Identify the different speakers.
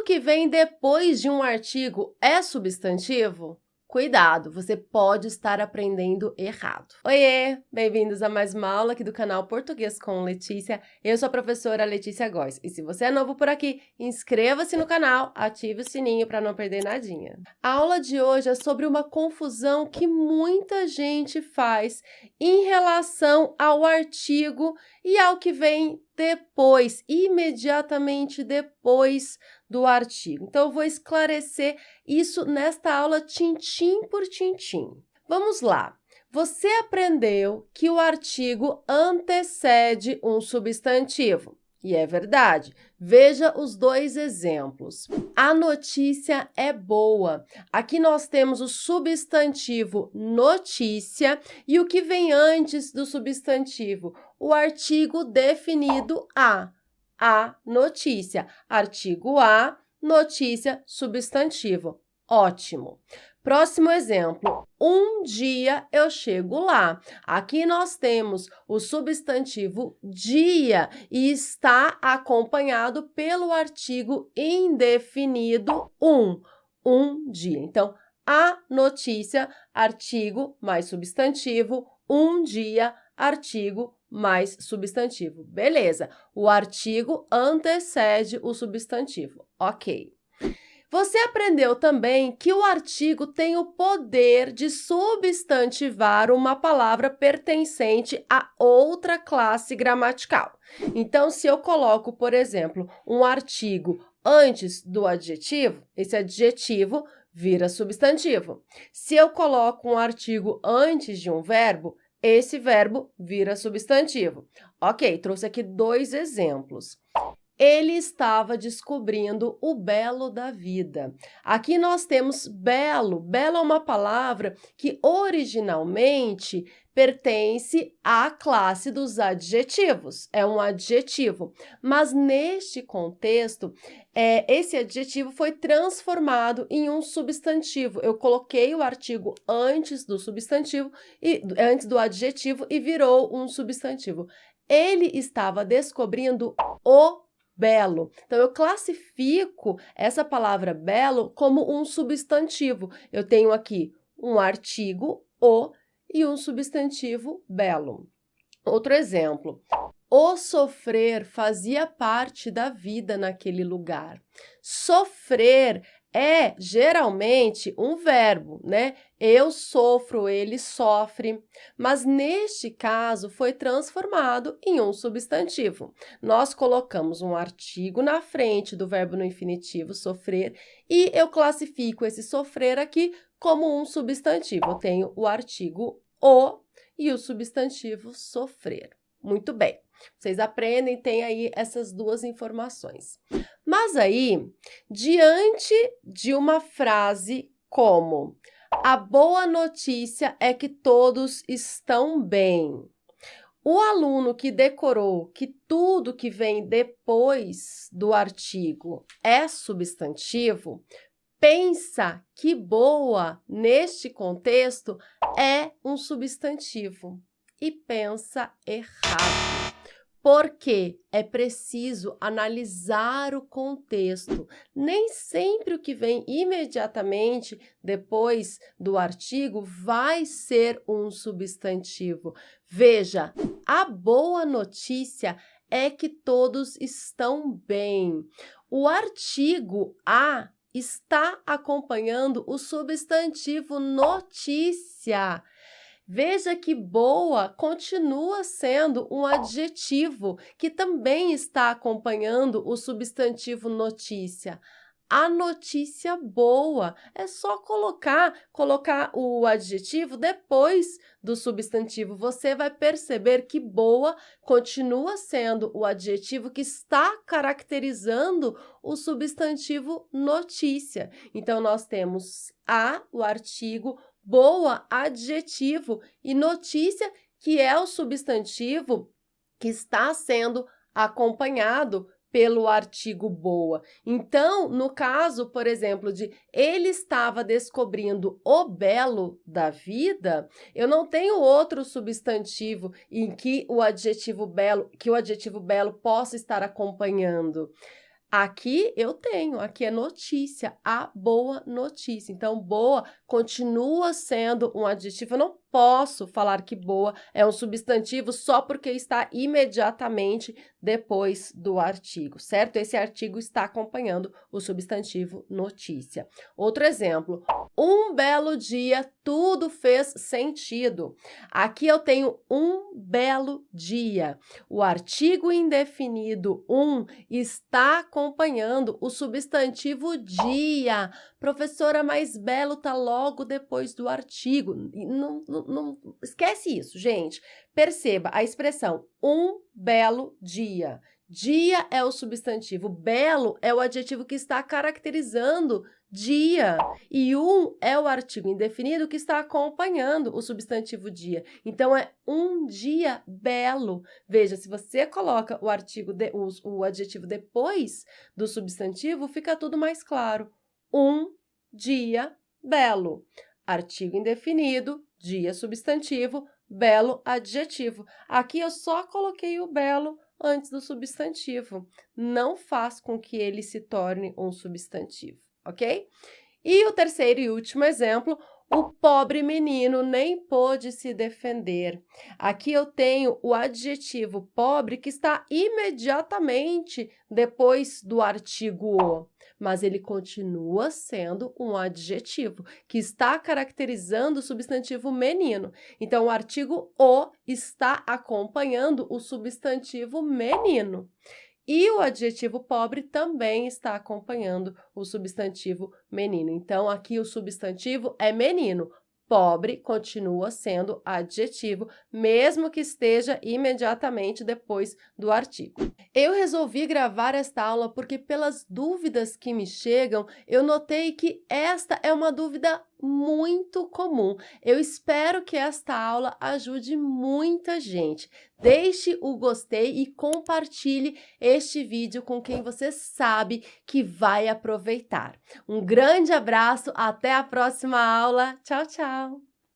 Speaker 1: que vem depois de um artigo é substantivo? Cuidado, você pode estar aprendendo errado. Oiê, bem-vindos a mais uma aula aqui do canal Português com Letícia. Eu sou a professora Letícia Góes. E se você é novo por aqui, inscreva-se no canal, ative o sininho para não perder nadinha. A aula de hoje é sobre uma confusão que muita gente faz em relação ao artigo e ao que vem depois, imediatamente depois do artigo. Então, eu vou esclarecer isso nesta aula tintim por tintim. Vamos lá. Você aprendeu que o artigo antecede um substantivo. E é verdade. Veja os dois exemplos. A notícia é boa. Aqui nós temos o substantivo notícia e o que vem antes do substantivo? O artigo definido a notícia. Artigo a, notícia, substantivo. Ótimo. Próximo exemplo. Um dia eu chego lá. Aqui nós temos o substantivo dia e está acompanhado pelo artigo indefinido um dia. Então, a notícia, artigo mais substantivo, um dia, artigo mais substantivo. Beleza, o artigo antecede o substantivo. Ok. Você aprendeu também que o artigo tem o poder de substantivar uma palavra pertencente a outra classe gramatical. Então, se eu coloco, por exemplo, um artigo antes do adjetivo, esse adjetivo vira substantivo. Se eu coloco um artigo antes de um verbo, esse verbo vira substantivo. Ok, trouxe aqui dois exemplos. Ele estava descobrindo o belo da vida. Aqui nós temos belo. Belo é uma palavra que originalmente pertence à classe dos adjetivos. É um adjetivo. Mas neste contexto, esse adjetivo foi transformado em um substantivo. Eu coloquei o artigo antes do substantivo, antes do adjetivo e virou um substantivo. Ele estava descobrindo o belo. Então, eu classifico essa palavra belo como um substantivo. Eu tenho aqui um artigo, o, e um substantivo, belo. Outro exemplo. O sofrer fazia parte da vida naquele lugar. Sofrer é geralmente um verbo, né? Eu sofro, ele sofre, mas neste caso foi transformado em um substantivo. Nós colocamos um artigo na frente do verbo no infinitivo sofrer e eu classifico esse sofrer aqui como um substantivo. Eu tenho o artigo o e o substantivo sofrer. Muito bem. Vocês aprendem, tem aí essas duas informações. Mas aí, diante de uma frase como a boa notícia é que todos estão bem, o aluno que decorou que tudo que vem depois do artigo é substantivo, pensa que boa, neste contexto, é um substantivo e pensa errado. Porque é preciso analisar o contexto. Nem sempre o que vem imediatamente depois do artigo vai ser um substantivo. Veja, a boa notícia é que todos estão bem. O artigo a está acompanhando o substantivo notícia. Veja que boa continua sendo um adjetivo que também está acompanhando o substantivo notícia. A notícia boa, é só colocar o adjetivo depois do substantivo. Você vai perceber que boa continua sendo o adjetivo que está caracterizando o substantivo notícia. Então, nós temos o artigo, boa, adjetivo, e notícia, que é o substantivo que está sendo acompanhado pelo artigo boa. Então, no caso, por exemplo, de ele estava descobrindo o belo da vida, eu não tenho outro substantivo em que o adjetivo belo possa estar acompanhando. Aqui eu tenho, aqui é notícia, a boa notícia. Então, boa continua sendo um adjetivo. Eu não posso falar que boa é um substantivo só porque está imediatamente depois do artigo, certo? Esse artigo está acompanhando o substantivo notícia. Outro exemplo, um belo dia, tudo fez sentido. Aqui eu tenho um belo dia. O artigo indefinido está acompanhando o substantivo dia. Professora, mas belo está logo depois do artigo. Não esquece isso, gente. Perceba a expressão um belo dia. Dia é o substantivo, belo é o adjetivo que está caracterizando dia. E é o artigo indefinido que está acompanhando o substantivo dia. Então, é um dia belo. Veja, se você coloca o adjetivo depois do substantivo, fica tudo mais claro. Um dia belo. Artigo indefinido, dia substantivo, belo adjetivo. Aqui eu só coloquei o belo antes do substantivo. Não faz com que ele se torne um substantivo, ok? E o terceiro e último exemplo, o pobre menino nem pôde se defender. Aqui eu tenho o adjetivo pobre que está imediatamente depois do artigo o, mas ele continua sendo um adjetivo que está caracterizando o substantivo menino. Então, o artigo o está acompanhando o substantivo menino. E o adjetivo pobre também está acompanhando o substantivo menino. Então, aqui o substantivo é menino. Pobre continua sendo adjetivo, mesmo que esteja imediatamente depois do artigo. Eu resolvi gravar esta aula porque, pelas dúvidas que me chegam, eu notei que esta é uma dúvida muito comum. Eu espero que esta aula ajude muita gente. Deixe o gostei e compartilhe este vídeo com quem você sabe que vai aproveitar. Um grande abraço, até a próxima aula. Tchau, tchau!